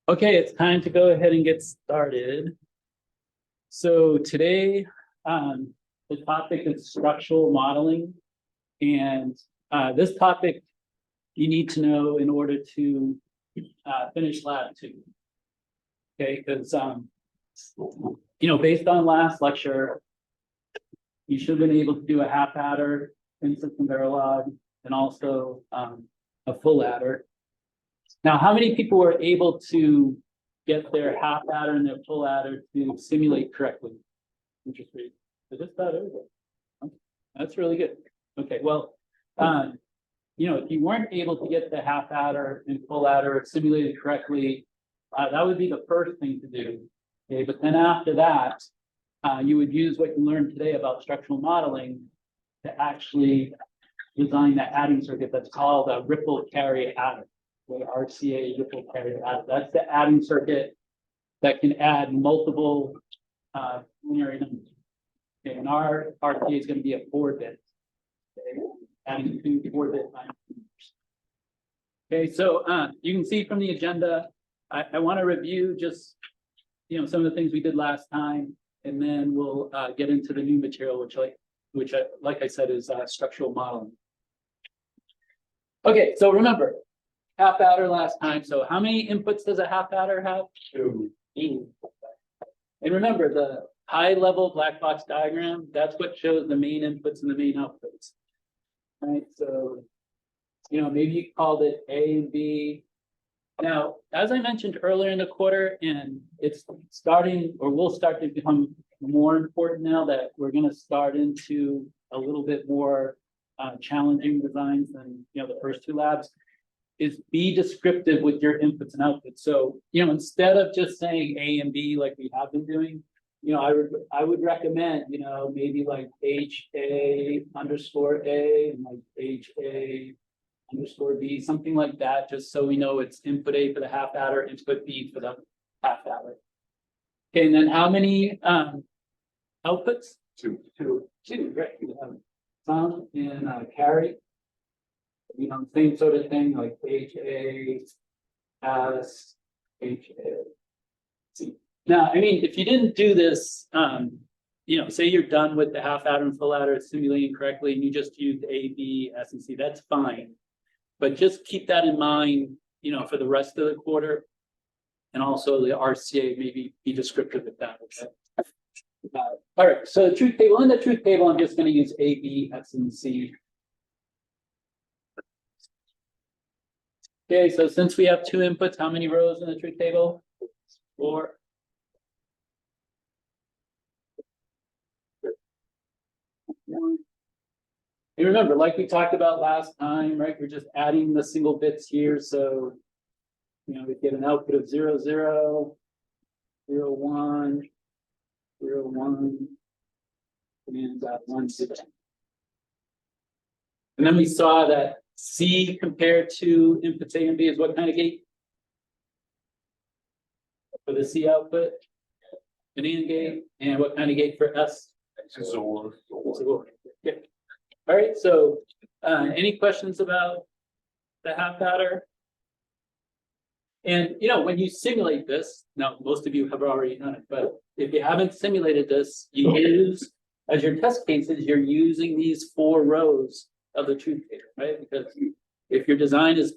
Okay, it's time to go ahead and get started. So today, the topic is structural modeling. And this topic you need to know in order to finish lab 2. Okay, because based on last lecture, you should have been able to do a half adder, in-system Verilog, and also a full adder. Now, how many people were able to get their half adder and their full adder to simulate correctly? Interesting. So just about everybody. Okay. That's really good. Okay, well, if you weren't able to get the half adder and full adder simulated correctly, that would be the first thing to do. Okay, but then after that, you would use what you learned today about structural modeling to actually design that adding circuit that's called a ripple carry adder. The RCA ripple carry adder. That's the adding circuit that can add multiple linear numbers. Okay, and our RCA is going to be a 4-bit. Okay, adding 2 4-bit numbers. Okay, so you can see from the agenda, I want to review just some of the things we did last time, and then we'll get into the new material, which like I said is structural modeling. Okay, so remember, half adder last time. So how many inputs does a half adder have? 2. And remember, the high level black box diagram, that's what shows the main inputs and the main outputs. Right, so maybe you called it A and B. Now, as I mentioned earlier in the quarter, and it's starting, or will start to become more important now that we're going to start into a little bit more challenging designs than the first 2 labs, is be descriptive with your inputs and outputs. So instead of just saying A and B like we have been doing, I would recommend maybe like HA underscore A and like HA underscore B, something like that, just so we know it's input A for the half adder, input B for the half adder. Okay, and then how many outputs? 2. 2, right. Sum and carry. Same sort of thing like HA, S, HA, C. Now, I mean, if you didn't do this, say you're done with the half adder and full adder simulating correctly, and you just used A, B, S, and C, that's fine. But just keep that in mind, for the rest of the quarter, and also the RCA, maybe be descriptive with that. Okay. All right. So the truth table. In the truth table, I'm just going to use A, B, S, and C. Okay, so since we have 2 inputs, how many rows in the truth table? 4. And remember, like we talked about last time, right? We're just adding the single bits here. So, we get an output of 0, 0, 0, 1, 0, 1, and 1, 6. And then we saw that C compared to inputs A and B is what kind of gate? For the C output, an AND gate, and what kind of gate for S? XOR. Okay. All right, so any questions about the half adder? And when you simulate this, now most of you have already done it, but if you haven't simulated this, you use as your test cases, you're using these 4 rows of the truth table, right? Because if your design is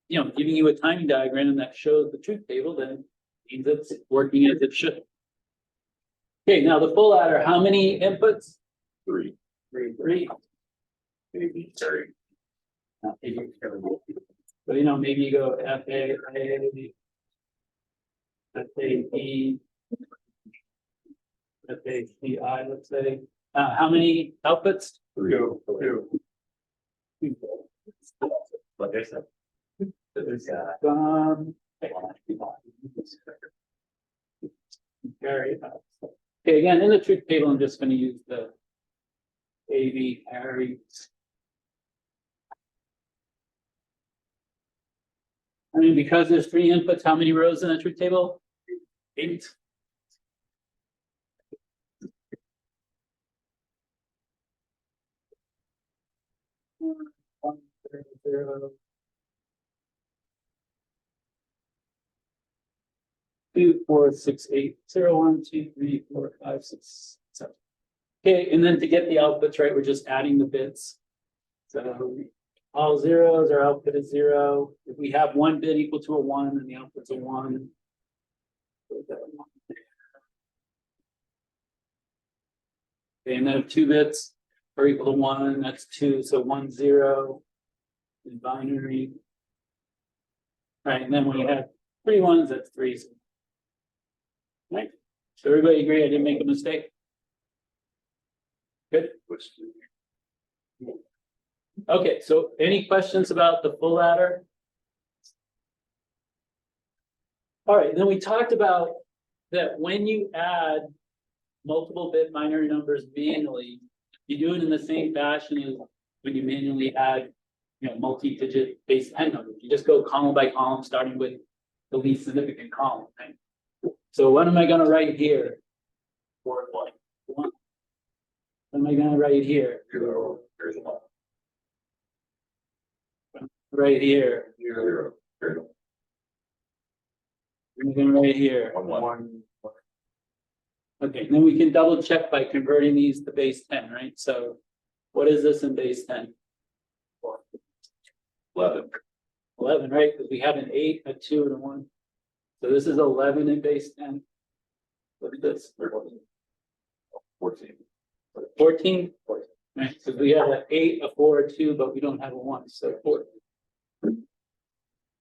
giving you a timing diagram that shows the truth table, then it means it's working as it should. Okay, now the full adder, how many inputs? 3. 3. Sorry. But maybe you go FA, FAB, FACI, let's say. How many outputs? 3. Like I said. Okay, again, in the truth table, I'm just going to use the AB carry. I mean, because there's 3 inputs, how many rows in the truth table? 8. One, 0, 0. 0, 1, 2, 3, 4, 5, 6, 7. Okay, and then to get the outputs right, we're just adding the bits. So all zeros, our output is 0. If we have one bit equal to a 1, then the output's a 1. Okay, and then if 2 bits are equal to 1, that's 2, so 1, 0 in binary. All right, and then when you have 3 ones, that's 3. Right, so everybody agree I didn't make a mistake? Good. Okay, so any questions about the full adder? All right, then we talked about that when you add multiple bit binary numbers manually, you do it in the same fashion as when you manually add, multi-digit base 10 numbers. You just go column by column, starting with the least significant column. Right? So what am I going to write here? One. What am I going to write here? 0, there's 1. Right here. 0, there's I'm going to write here. 1, 1. Okay, and then we can double check by converting these to base 10, right? So what is this in base 10? 11. 11, right? Because we have an 8, a 2, and a 1. So this is 11 in base 10. Look at this. 14. 14? Right, so we have an 8, a 4, a 2, but we don't have a 1, so 4. So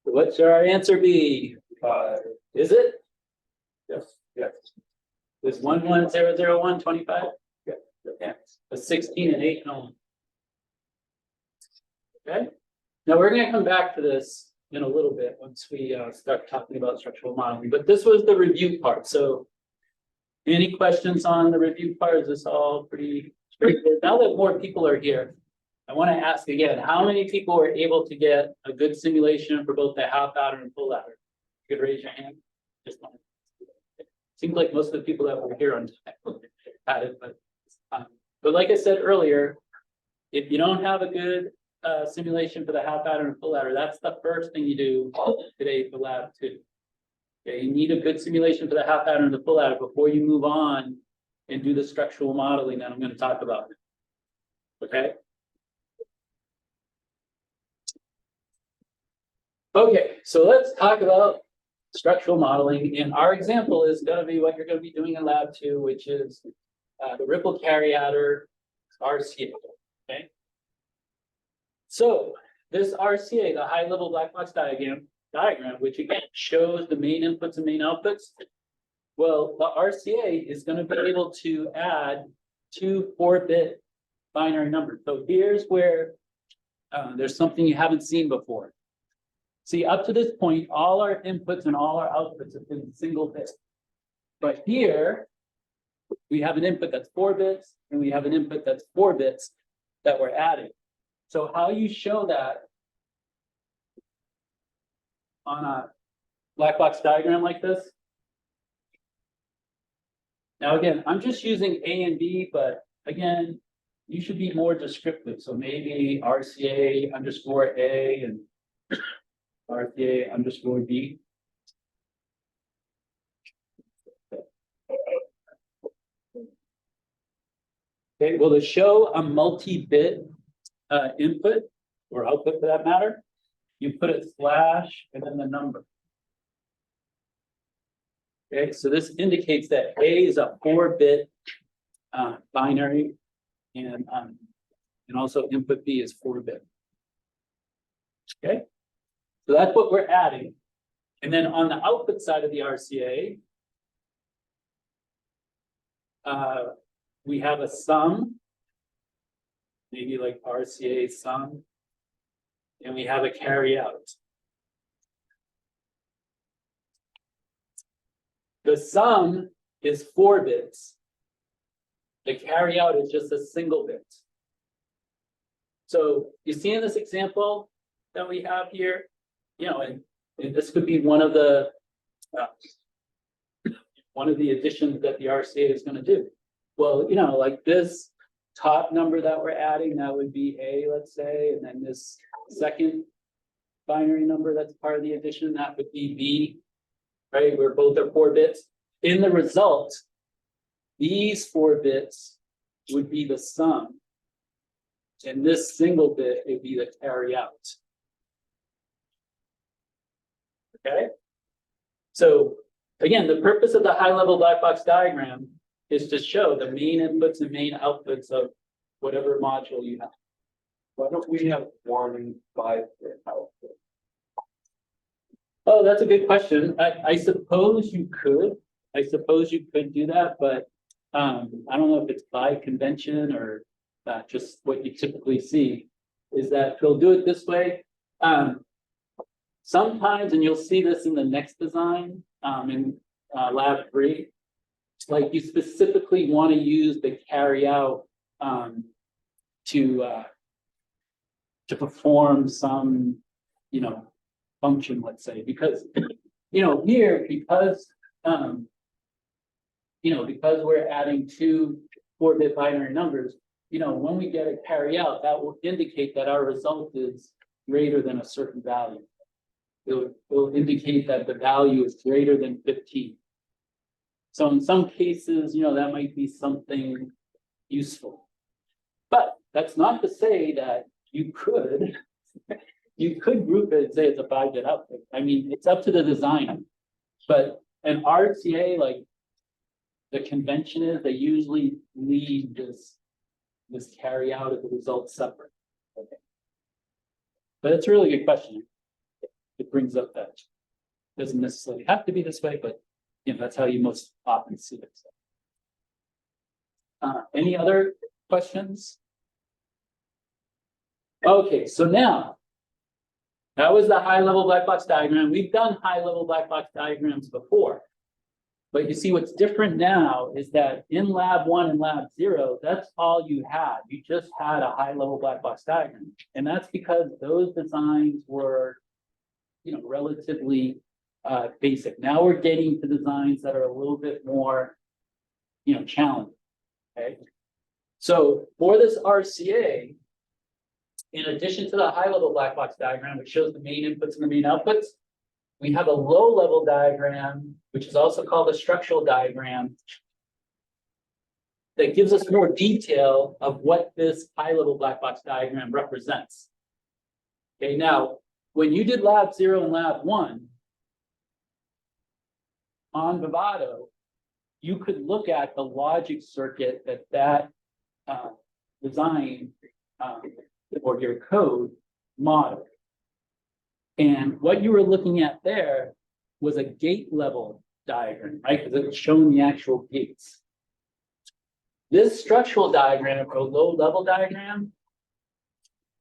what should our answer be? 5. Is it? Yes. Yes. Is 11001 25? Yeah. Okay. A 16 and 8 and 1. Okay. Now we're going to come back to this in a little bit once we start talking about structural modeling. But this was the review part. So, any questions on the review part? Is this all pretty straightforward? Now that more people are here, I want to ask again: how many people were able to get a good simulation for both the half adder and full adder? You could raise your hand. Just one. Seems like most of the people that were here on time had it, but like I said earlier, if you don't have a good simulation for the half adder and full adder, that's the first thing you do today for lab 2. Okay, you need a good simulation for the half adder and the full adder before you move on and do the structural modeling that I'm going to talk about. Okay. Okay, so let's talk about structural modeling, and our example is going to be what you're going to be doing in lab 2, which is the ripple carry adder RCA. Okay. So this RCA, the high level black box diagram, which again shows the main inputs and main outputs. Well, the RCA is going to be able to add 2 4-bit binary numbers. So here's where there's something you haven't seen before. See, up to this point, all our inputs and all our outputs have been single bits. But here, we have an input that's 4 bits, and we have an input that's 4 bits that we're adding. So how you show that on a black box diagram like this? Now, again, I'm just using A and B, but again, you should be more descriptive. So maybe RCA underscore A and RCA underscore B. Okay, well, to show a multi-bit input or output for that matter, you put it slash and then the number. Okay, so this indicates that A is a 4-bit binary, and also input B is 4-bit. Okay, so that's what we're adding. And then on the output side of the RCA, we have a sum, maybe like RCA sum, and we have a carry out. The sum is 4 bits. The carry out is just a single bit. So you see in this example that we have here, and this could be one of the additions that the RCA is going to do. Well, like this top number that we're adding, that would be A, let's say, and then this second binary number that's part of the addition, that would be B. right? Where both are 4 bits. In the result, these 4 bits would be the sum. And this single bit would be the carry out. Okay? So again, the purpose of the high-level black box diagram is to show the main inputs and main outputs of whatever module you have. Why don't we have 1 5-bit output? Oh, that's a good question. I suppose you could. I suppose you could do that, but I don't know if it's by convention or just what you typically see, is that they'll do it this way. Sometimes, and you'll see this in the next design in lab 3, like you specifically want to use the carry out to perform some, function, let's say, because, here, because we're adding 2 4-bit binary numbers, when we get a carry out, that will indicate that our result is greater than a certain value. It will indicate that the value is greater than 15. So in some cases, that might be something useful. But that's not to say that you could group it and say it's a 5-bit output. I mean, it's up to the designer. But an RCA, like the convention is, they usually leave this carry out of the result separate. Okay. But it's a really good question. It brings up that it doesn't necessarily have to be this way, but that's how you most often see it. Any other questions? Okay, so now that was the high-level black box diagram. We've done high-level black box diagrams before. But you see what's different now is that in lab 1 and lab 0, that's all you had. You just had a high-level black box diagram. And that's because those designs were, relatively basic. Now we're getting to designs that are a little bit more, challenging. Okay. So for this RCA, in addition to the high-level black box diagram, which shows the main inputs and the main outputs, we have a low-level diagram, which is also called a structural diagram, that gives us more detail of what this high-level black box diagram represents. Okay, now, when you did lab 0 and lab 1, on Vivado, you could look at the logic circuit that design or your code model. And what you were looking at there was a gate level diagram, right? Because it was showing the actual gates. This structural diagram or low level diagram,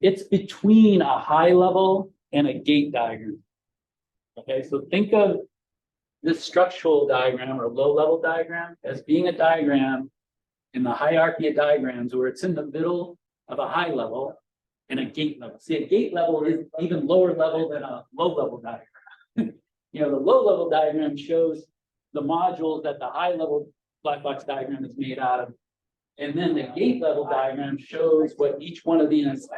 it's between a high level and a gate diagram. Okay, so think of this structural diagram or low level diagram as being a diagram in the hierarchy of diagrams where it's in the middle of a high level and a gate level. See, a gate level is even lower level than a low level diagram. The low level diagram shows the modules that the high level black box diagram is made out of. And then the gate level diagram shows what each one of these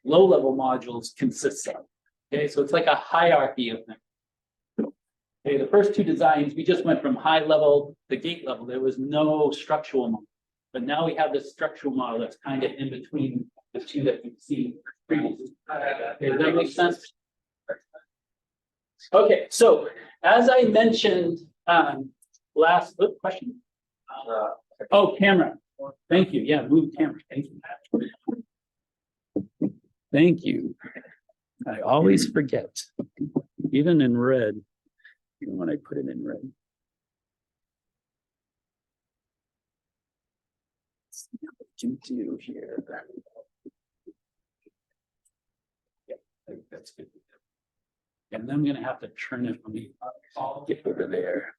low level modules consists of. Okay, so it's like a hierarchy of them. Okay, the first 2 designs, we just went from high level to gate level. There was no structural model. But now we have this structural model that's kind of in between the 2 that you've seen previously. Okay, does that make sense? Okay, so as I mentioned, last question. Oh, camera. Thank you. Yeah, move camera. Thank you. Thank you. I always forget, even in red, even when I put it in red. Let's see what we can do here. Yeah, I think that's good. And then I'm going to have to turn it. Let me get over there.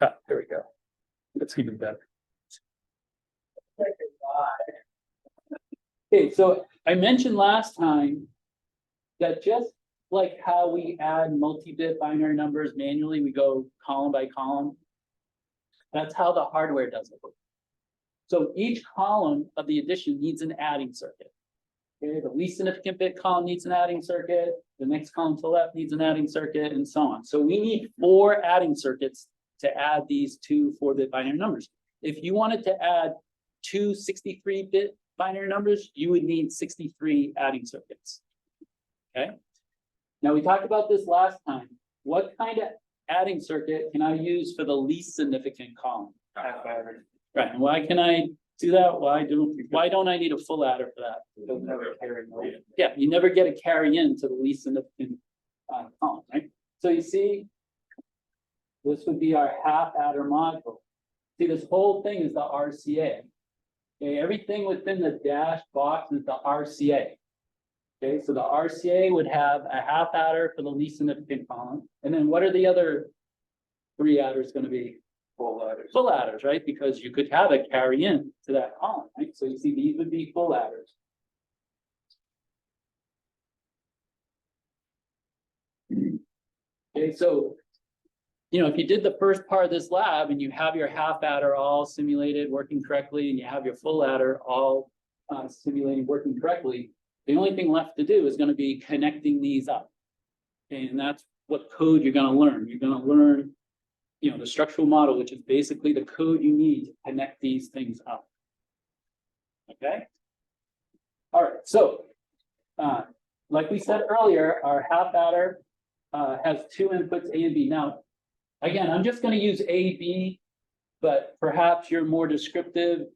Ah, there we go. That's even better. Okay, so I mentioned last time that just like how we add multi-bit binary numbers manually, we go column by column. That's how the hardware does it. So each column of the addition needs an adding circuit. Okay, the least significant bit column needs an adding circuit, the next column to the left needs an adding circuit, and so on. So we need 4 adding circuits to add these two 4-bit binary numbers. If you wanted to add two 63-bit binary numbers, you would need 63 adding circuits. Okay. Now we talked about this last time. What kind of adding circuit can I use for the least significant column? Half adder. Right, and why can I do that? Why don't I need a full adder for that? Doesn't have a carry over. Yeah, you never get a carry in to the least significant column, right? So you see, this would be our half adder module. See, this whole thing is the RCA. Okay, everything within the dash box is the RCA. Okay, so the RCA would have a half adder for the least significant column. And then what are the other 3 adders going to be? Full adders. Full adders, right? Because you could have a carry in to that column, right? So you see, these would be full adders. Okay, so, you know, if you did the first part of this lab and you have your half adder all simulated, working correctly, and you have your full adder all simulating, working correctly, the only thing left to do is going to be connecting these up. Okay, and that's what code you're going to learn. You're going to learn, you know, the structural model, which is basically the code you need to connect these things up. Okay. All right. So, like we said earlier, our half adder has 2 inputs, A and B. Now, again, I'm just going to use A, B, but perhaps you're more descriptive,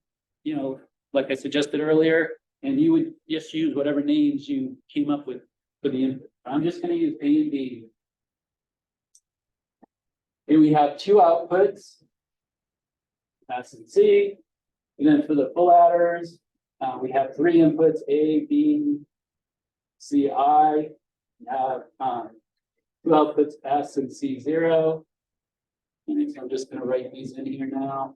you know, like I suggested earlier, and you would just use whatever names you came up with for the input. I'm just going to use A and B. And we have 2 outputs, S and C. And then for the full adders, we have 3 inputs, A, B, C, I. We have 2 outputs, S and C0. And so I'm just going to write these in here now.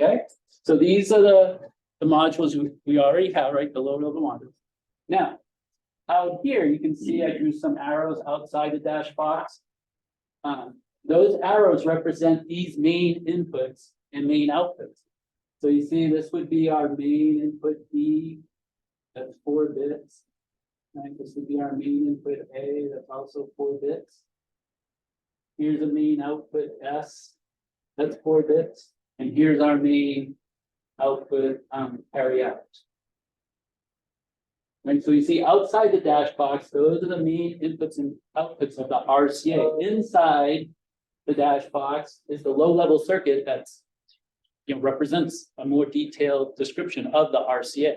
Okay, so these are the modules we already have, right? The low level modules. Now, out here, you can see I drew some arrows outside the dash box. Those arrows represent these main inputs and main outputs. So you see, this would be our main input B, that's 4 bits. Right, this would be our main input A, that's also 4 bits. Here's a main output S, that's 4 bits. And here's our main output carry out. Right, so you see outside the dash box, those are the main inputs and outputs of the RCA. Inside the dash box is the low level circuit that's, you know, represents a more detailed description of the RCA.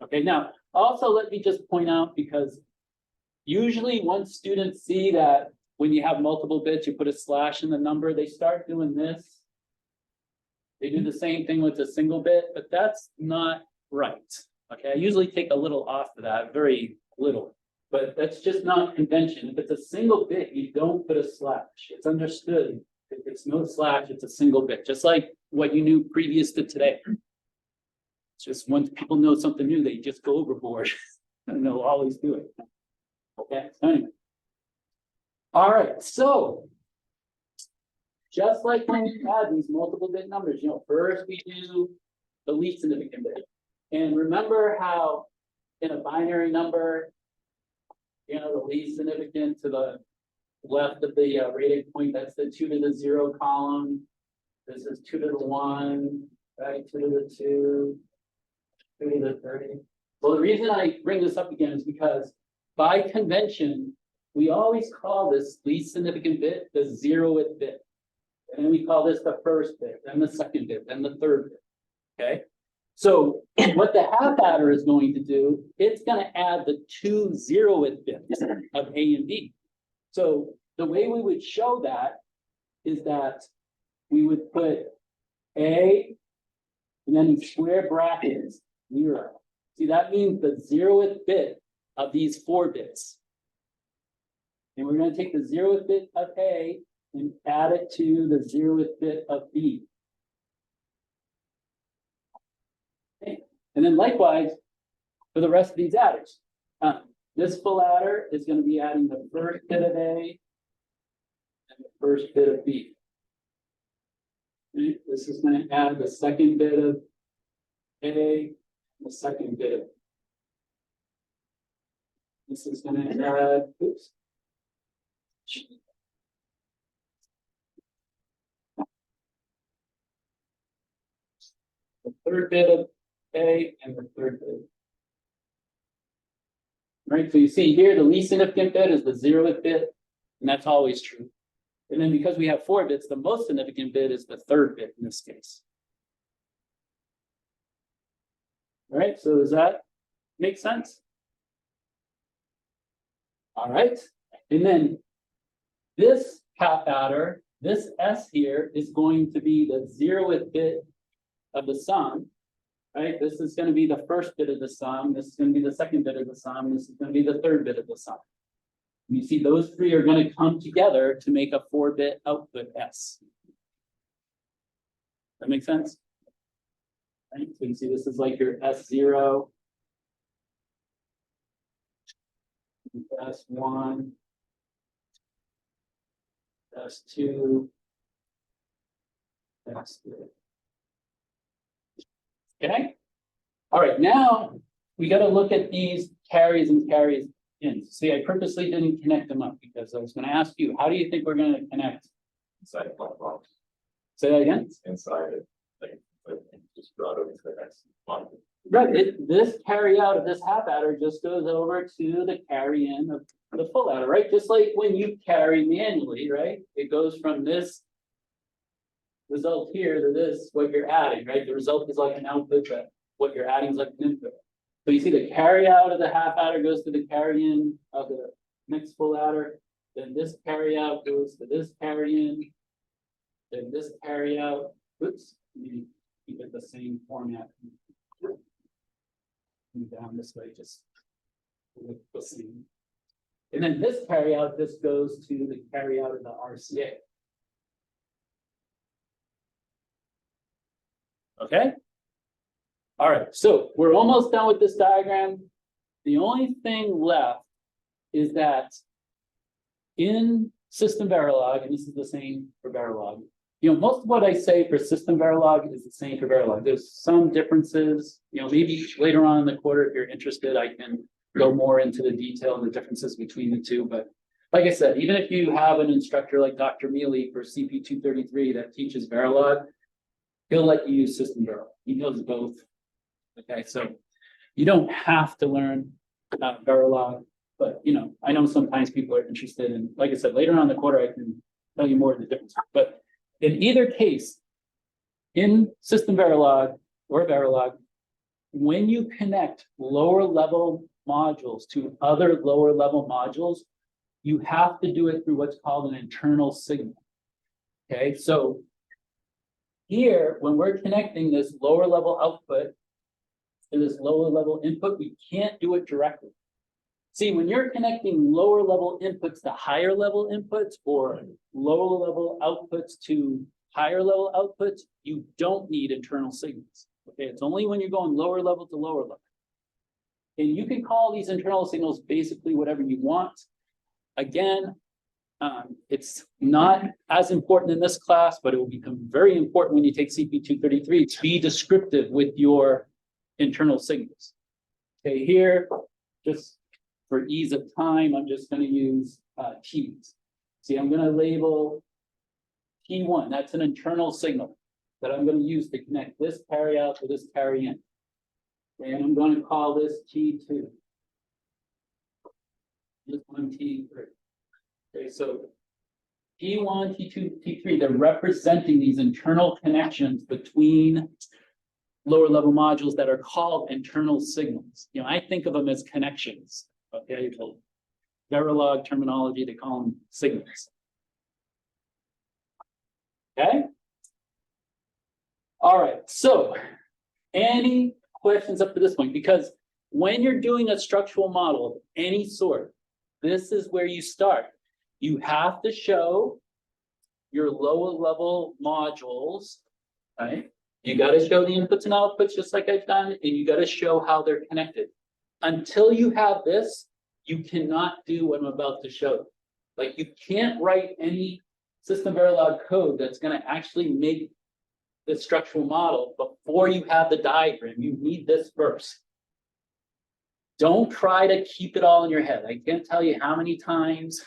Okay, now also let me just point out, because usually once students see that when you have multiple bits, you put a slash in the number, they start doing this. They do the same thing with a single bit, but that's not right. Okay, I usually take a little off of that, very little, but that's just not convention. If it's a single bit, you don't put a slash. It's understood. If it's no slash, it's a single bit, just like what you knew previous to today. It's just once people know something new, they just go overboard and they'll always do it. Okay, so anyway. All right, so just like when we had these multiple bit numbers, you know, first we do the least significant bit. And remember how in a binary number, you know, the least significant to the left of the rating point, that's the 2 to the 0 column. This is 2 to the 1, right? 2 to the 2, 2 to the 30. Well, the reason I bring this up again is because by convention, we always call this least significant bit the 0th bit. And then we call this the first bit, then the second bit, then the third bit. Okay. So what the half adder is going to do, it's going to add the 2 0th bits of A and B. So the way we would show that is that we would put A and then in square brackets 0. See, that means the 0th bit of these 4 bits. And we're going to take the 0th bit of A and add it to the 0th bit of B. Okay. And then likewise for the rest of these adders. This full adder is gonna be adding the first bit of A and the first bit of B. Okay, this is gonna add the second bit of A, the second bit of. This is gonna add, oops. The third bit of A and the third bit. Right, so you see here, the least significant bit is the 0th bit, and that's always true. And then because we have 4 bits, the most significant bit is the third bit in this case. All right, so does that make sense? All right, and then this half adder, this S here is going to be the 0th bit of the sum, right? This is going to be the first bit of the sum. This is going to be the second bit of the sum. This is going to be the third bit of the sum. You see, those three are going to come together to make a 4-bit output S. That makes sense? Right? So you see, this is like your S0, S1, S2, S3. Okay. All right. Now we got to look at these carries and carries in. See, I purposely didn't connect them up because I was going to ask you, how do you think we're going to connect? Inside the box. Say that again. Inside it, like just brought over to the next one. Right. This carry out of this half adder just goes over to the carry in of the full adder, right? Just like when you carry manually, right? It goes from this result here to this, what you're adding, right? The result is like an output, but what you're adding is like an input. So you see the carry out of the half adder goes to the carry in of the next full adder. Then this carry out goes to this carry in. Then this carry out, oops, you keep it the same format. Move down this way, just the same. And then this carry out, this goes to the carry out of the RCA. Okay. All right, so we're almost done with this diagram. The only thing left is that in System Verilog, and this is the same for Verilog, you know, most of what I say for System Verilog is the same for Verilog. There's some differences, you know, maybe later on in the quarter, if you're interested, I can go more into the detail and the differences between the two. But like I said, even if you have an instructor like Dr. Mealy for CP233 that teaches Verilog, he'll let you use System Verilog. He knows both. Okay, so you don't have to learn Verilog, but you know, I know sometimes people are interested in, like I said, later on in the quarter, I can tell you more of the differences. But in either case, in System Verilog or Verilog, when you connect lower level modules to other lower level modules, you have to do it through what's called an internal signal. Okay, so here, when we're connecting this lower level output to this lower level input, we can't do it directly. See, when you're connecting lower level inputs to higher level inputs or lower level outputs to higher level outputs, you don't need internal signals. Okay, it's only when you're going lower level to lower level. And you can call these internal signals basically whatever you want. Again, it's not as important in this class, but it will become very important when you take CP233 to be descriptive with your internal signals. Okay, here, just for ease of time, I'm just going to use T's. See, I'm going to label T1. That's an internal signal that I'm going to use to connect this carry out to this carry in. And I'm going to call this T2. This one T3. Okay, so T1, T2, T3, they're representing these internal connections between lower level modules that are called internal signals. You know, I think of them as connections. Okay, the Verilog terminology, they call them signals. Okay. All right, so any questions up to this point? Because when you're doing a structural model of any sort, this is where you start. You have to show your lower level modules, right? You got to show the inputs and outputs just like I've done, and you got to show how they're connected. until you have this, you cannot do what I'm about to show you. Like, you can't write any system Verilog code that's gonna actually make the structural model before you have the diagram. You need this first. Don't try to keep it all in your head. I can't tell you how many times,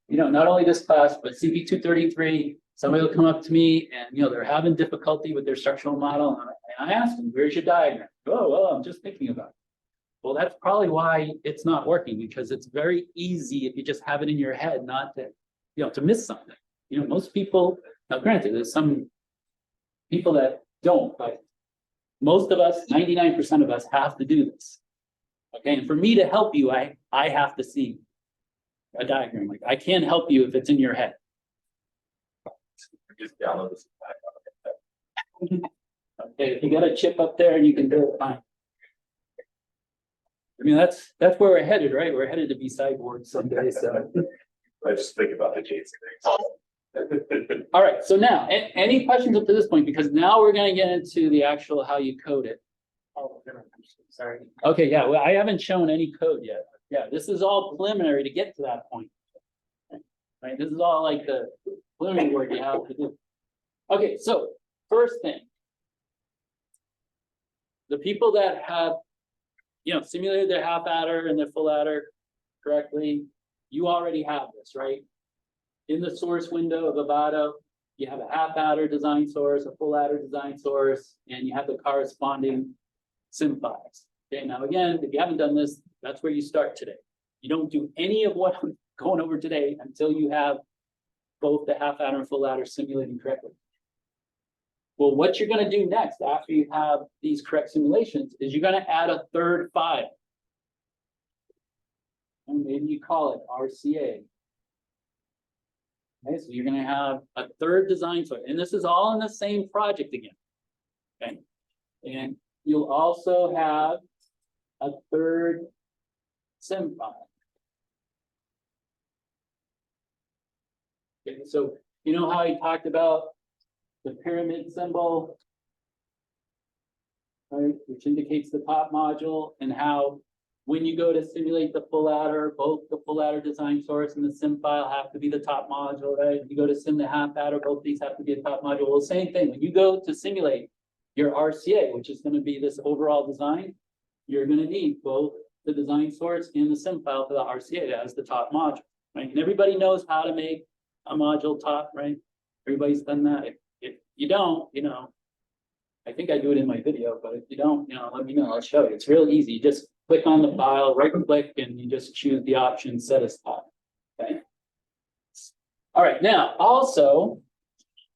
not only this class, but CP 233, somebody will come up to me and, they're having difficulty with their structural model. And I ask them, where's your diagram? Oh, well, I'm just thinking about it. Well, that's probably why it's not working, because it's very easy if you just have it in your head not to, to miss something. Most people, now granted, there's some people that don't, but most of us, 99% of us have to do this. Okay, and for me to help you, I have to see a diagram. Like, I can't help you if it's in your head. Just download this. Okay, if you got a chip up there and you can do it, fine. I mean, that's where we're headed, right? We're headed to be cyborgs someday, so. I just think about the Jason thing. All right, so now, any questions up to this point? Because now we're gonna get into the actual how you code it. Oh, sorry. Okay, yeah, well, I haven't shown any code yet. Yeah, this is all preliminary to get to that point. Right, this is all like the preliminary work you have to do. Okay, so first thing. The people that have, simulated their half adder and their full adder correctly, you already have this, right? In the source window of Avado, you have a half adder design source, a full adder design source, and you have the corresponding sim files. Okay, now again, if you haven't done this, that's where you start today. You don't do any of what I'm going over today until you have both the half adder and full adder simulating correctly. Well, what you're going to do next after you have these correct simulations is you're going to add a third file. And maybe you call it RCA. Okay, so you're going to have a third design source, and this is all in the same project again. Okay, and you'll also have a third sim file. Okay, so you know how he talked about the pyramid symbol, right, which indicates the top module, and how when you go to simulate the full adder, both the full adder design source and the sim file have to be the top module, right? If you go to sim the half adder, both these have to be a top module. Well, same thing, when you go to simulate your RCA, which is going to be this overall design, you're going to need both the design source and the sim file for the RCA as the top module, right? And everybody knows how to make a module top, right? Everybody's done that. If you don't, I think I do it in my video, but if you don't, let me know, I'll show you. It's real easy. You just click on the file, right click, and you just choose the option set as top. Okay. All right, now also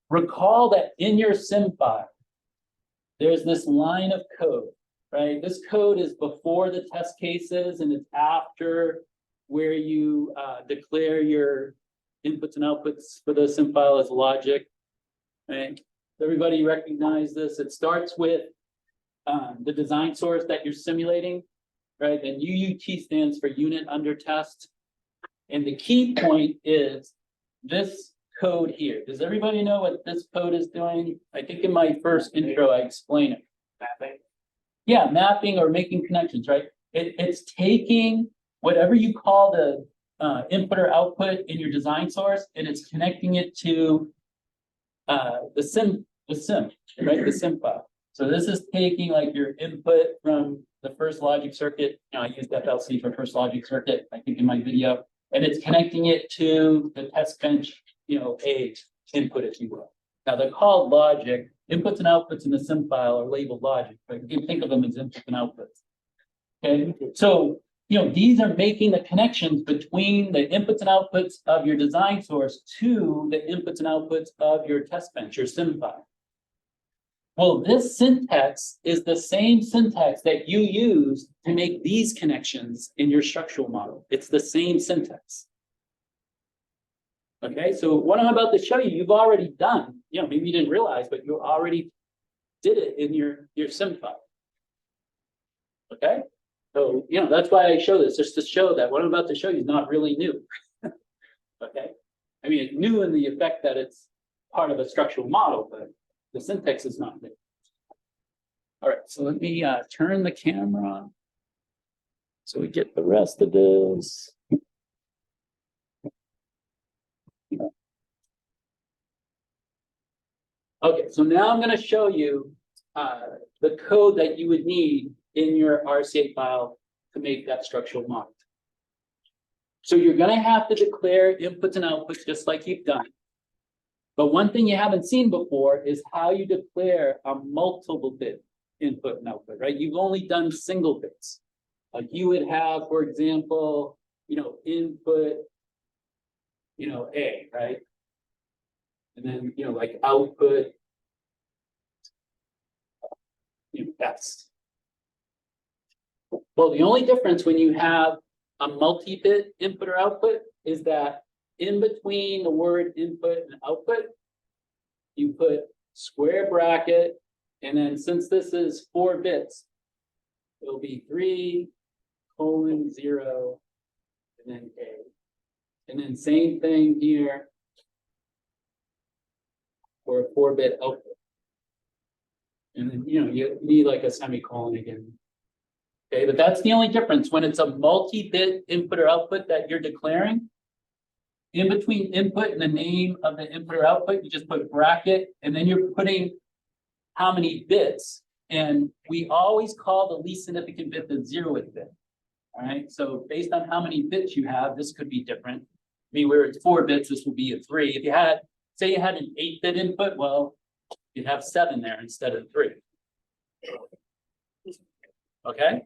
recall that in your sim file, there's this line of code, right? This code is before the test cases and it's after where you declare your inputs and outputs for the sim file as logic. Right? Everybody recognize this. It starts with the design source that you're simulating, right? And UUT stands for unit under test. And the key point is this code here. Does everybody know what this code is doing? I think in my first intro, I explained it. Mapping? Yeah, mapping or making connections, right? It's taking whatever you call the input or output in your design source, and it's connecting it to the sim, right? The sim file. So this is taking like your input from the first logic circuit. I used FLC for first logic circuit, I think in my video, and it's connecting it to the test bench, A input, if you will. Now they're called logic. Inputs and outputs in the sim file are labeled logic, but you can think of them as inputs and outputs. Okay, so these are making the connections between the inputs and outputs of your design source to the inputs and outputs of your test bench, your sim file. Well, this syntax is the same syntax that you use to make these connections in your structural model. It's the same syntax. Okay, so what I'm about to show you, you've already done. Maybe you didn't realize, but you already did it in your sim file. Okay. So, that's why I show this, just to show that what I'm about to show you is not really new. Okay. I mean, it's new in the effect that it's part of a structural model, but the syntax is not new. All right, so let me turn the camera So we get the rest of this. Okay, so now I'm going to show you the code that you would need in your RCA file to make that structural model. So you're going to have to declare inputs and outputs just like you've done. But one thing you haven't seen before is how you declare a multiple bit input and output, right? You've only done single bits. Like you would have, for example, input, A, right? And then, like output, S. Well, the only difference when you have a multi-bit input or output is that in between the word input and output, you put square bracket, and then since this is 4 bits, it'll be 3:0, and then A. And then same thing here for a 4-bit output. And then, you need like a semicolon again. Okay, but that's the only difference. When it's a multi-bit input or output that you're declaring, in between input and the name of the input or output, you just put bracket, and then you're putting how many bits. And we always call the least significant bit the 0th bit. All right, so based on how many bits you have, this could be different. I mean, where it's 4 bits, this would be a 3. If you had, say you had an 8-bit input, well, you'd have 7 there instead of 3. Okay.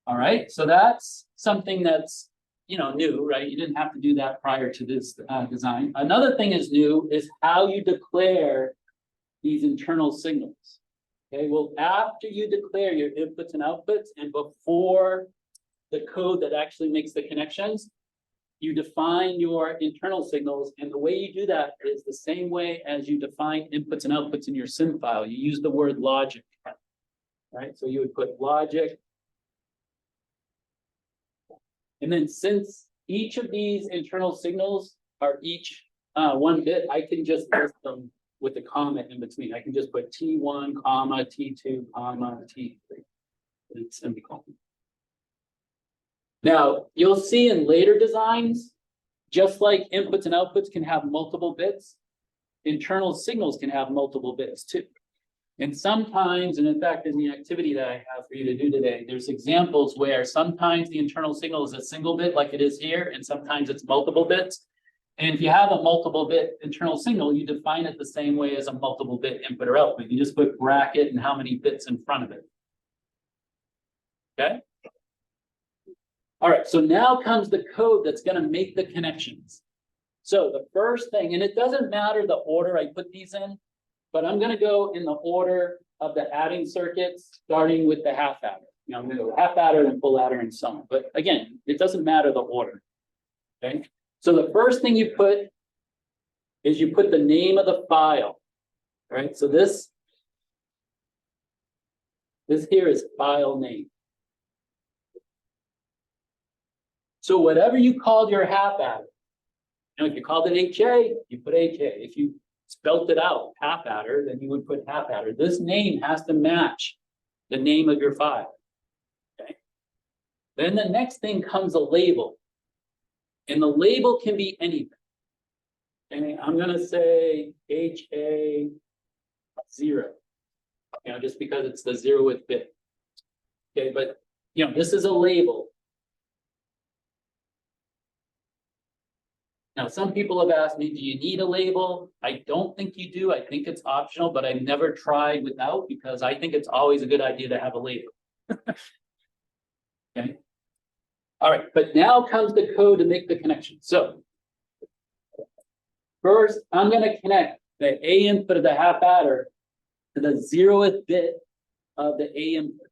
All right, so that's something that's, new, right? You didn't have to do that prior to this design. Another thing is new is how you declare these internal signals. Okay, well, after you declare your inputs and outputs and before the code that actually makes the connections, you define your internal signals. And the way you do that is the same way as you define inputs and outputs in your SIM file. You use the word logic, right? So you would put logic. And then since each of these internal signals are each 1 bit, I can just list them with a comma in between. I can just put T1, comma, T2, comma, T3. And semicolon. Now, you'll see in later designs, just like inputs and outputs can have multiple bits, internal signals can have multiple bits too. And sometimes, and in fact, in the activity that I have for you to do today, there's examples where sometimes the internal signal is a single bit like it is here, and sometimes it's multiple bits. And if you have a multiple bit internal signal, you define it the same way as a multiple bit input or output. You just put bracket and how many bits in front of it. Okay? All right, so now comes the code that's going to make the connections. So the first thing, and it doesn't matter the order I put these in, but I'm going to go in the order of the adding circuits, starting with the half adder. I'm going to go half adder, then full adder, and so on. But again, it doesn't matter the order. Okay. So the first thing you put is you put the name of the file. Right. So this here is file name. So whatever you called your half adder, if you called it HA, you put HA. If you spelt it out, half adder, then you would put half adder. This name has to match the name of your file. Okay. Then the next thing comes a label. And the label can be anything. Okay, I'm going to say HA0, just because it's the 0th bit. Okay, but this is a label. Now, some people have asked me, do you need a label? I don't think you do. I think it's optional, but I've never tried without because I think it's always a good idea to have a label. Okay. All right, but now comes the code to make the connection. So first, I'm going to connect the A input of the half adder to the 0th bit of the A input.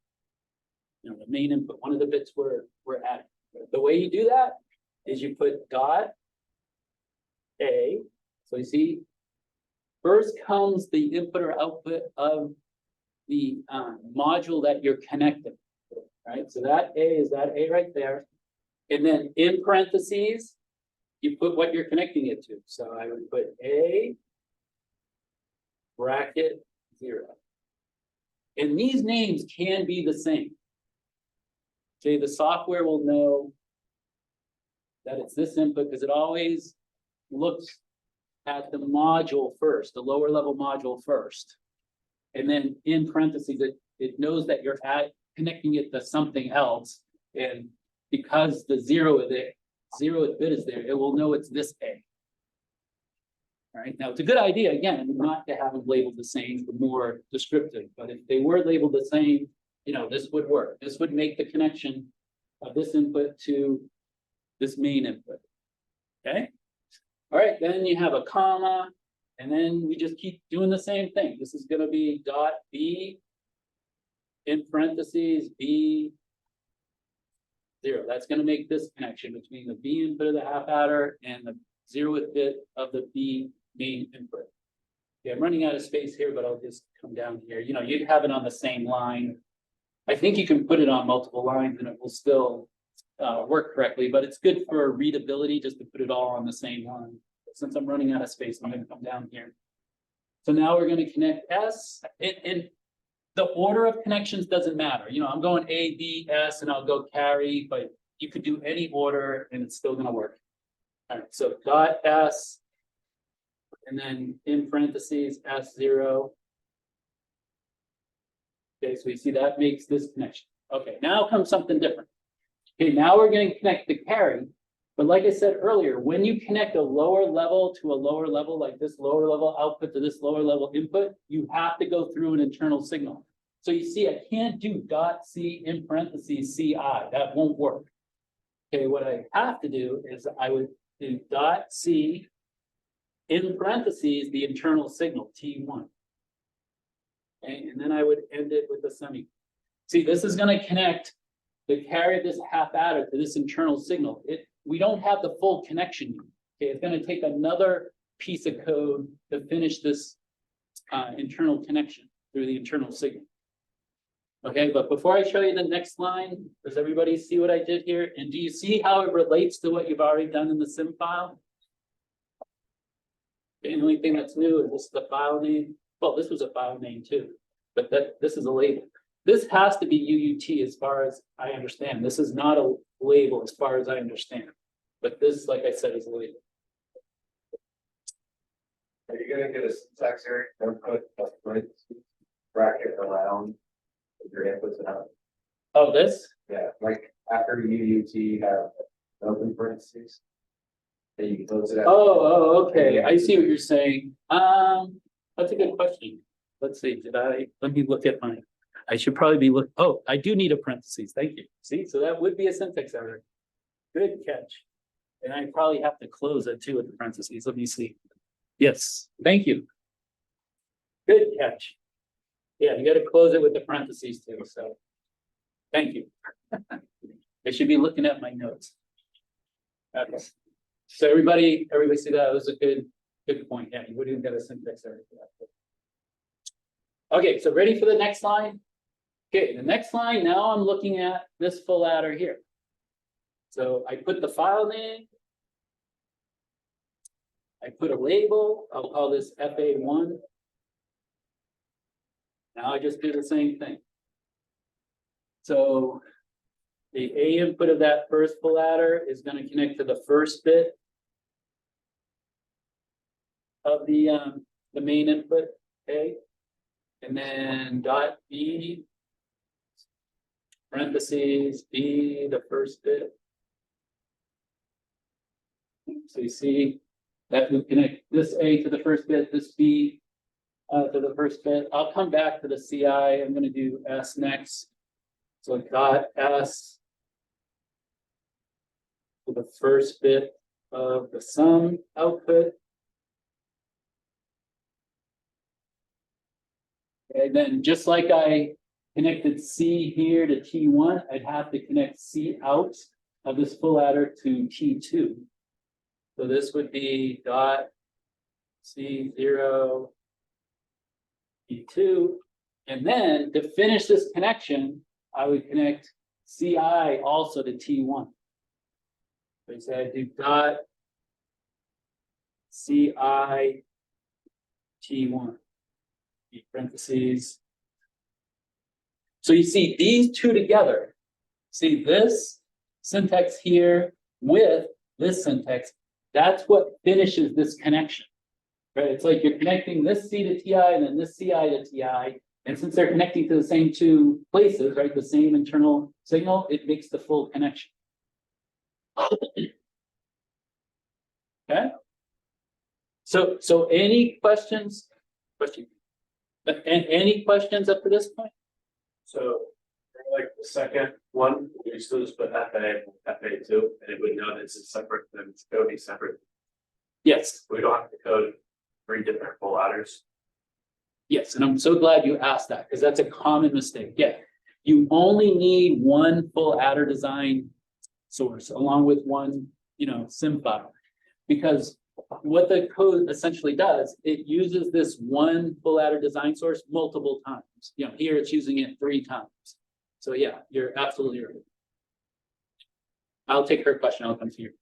The main input, one of the bits we're adding. The way you do that is you put dot A. So you see, first comes the input or output of the module that you're connecting. Right, so that A is that A right there. And then in parentheses, you put what you're connecting it to. So I would put A bracket 0. And these names can be the same. Okay, the software will know that it's this input because it always looks at the module first, the lower level module first. And then in parentheses, it knows that you're connecting it to something else. And because the zeroth bit is there, it will know it's this A. All right, now it's a good idea, again, not to have them labeled the same, but more descriptive. But if they were labeled the same, you know, this would work. This would make the connection of this input to this main input. Okay. All right, then you have a comma, and then we just keep doing the same thing. This is going to be dot B in parentheses B 0. That's going to make this connection between the B input of the half adder and the 0th bit of the B main input. Okay, I'm running out of space here, but I'll just come down here. You know, you'd have it on the same line. I think you can put it on multiple lines and it will still work correctly, but it's good for readability just to put it all on the same line. Since I'm running out of space, I'm going to come down here. So now we're going to connect S, and the order of connections doesn't matter. You know, I'm going A, B, S, and I'll go carry, but you could do any order and it's still going to work. All right, so dot S, and then in parentheses S0. Okay, so you see that makes this connection. Okay, now comes something different. Okay, now we're going to connect the carry. But like I said earlier, when you connect a lower level to a lower level, like this lower level output to this lower level input, you have to go through an internal signal. So you see, I can't do dot C in parentheses CI. That won't work. Okay, what I have to do is I would do dot C in parentheses the internal signal T1. Okay, and then I would end it with a semicolon. See, this is going to connect the carry of this half adder to this internal signal. We don't have the full connection. Okay, it's going to take another piece of code to finish this internal connection through the internal signal. Okay, but before I show you the next line, does everybody see what I did here? And do you see how it relates to what you've already done in the sim file? The only thing that's new is this the file name. Well, this was a file name too, but this is a label. This has to be UUT as far as I understand. This is not a label as far as I understand. But this, like I said, is a label. Are you gonna get a syntax area input, bracket around your inputs and outputs? Oh, this? Yeah, like after UUT have open parentheses. Then you close it out. Oh, okay. I see what you're saying. That's a good question. Let's see. Let me look at mine. I should probably be looking. Oh, I do need a parentheses. Thank you. See, so that would be a syntax error. Good catch. And I probably have to close it too with the parentheses. Let me see. Yes, thank you. Good catch. Yeah, you got to close it with the parentheses too. So thank you. I should be looking at my notes. Okay. So everybody see that? It was a good point. Yeah, you wouldn't get a syntax error for that. Okay, so ready for the next line? Okay, the next line, now I'm looking at this full adder here. So I put the file name. I put a label. I'll call this FA1. Now I just do the same thing. So the A input of that first full adder is going to connect to the first bit of the main input, okay? And then dot B parentheses B, the first bit. So you see that we connect this A to the first bit, this B to the first bit. I'll come back to the CI. I'm going to do S next. So dot S to the first bit of the sum output. And then just like I connected C here to T1, I'd have to connect C out of this full adder to T2. So this would be dot C0 T2. And then to finish this connection, I would connect CI also to T1. So I do dot CI T1. Parentheses. So you see these two together, See this syntax here with this syntax, that's what finishes this connection. Right, it's like you're connecting this C to TI and then this CI to TI. And since they're connecting to the same two places, right, the same internal signal, it makes the full connection. Okay. So any questions? Any questions up to this point? So, like the second one, we still just put FA and FA2, and it would know that it's separate, then it's code be separate. Yes, We don't have to code 3 different full ladders. yes, and I'm so glad you asked that, because that's a common mistake. Yeah, you only need one full adder design source along with one, SIM file. Because what the code essentially does, it uses this one full adder design source multiple times. Here it's using it 3 times. So yeah, you're absolutely right. I'll take her question, I'll come to you.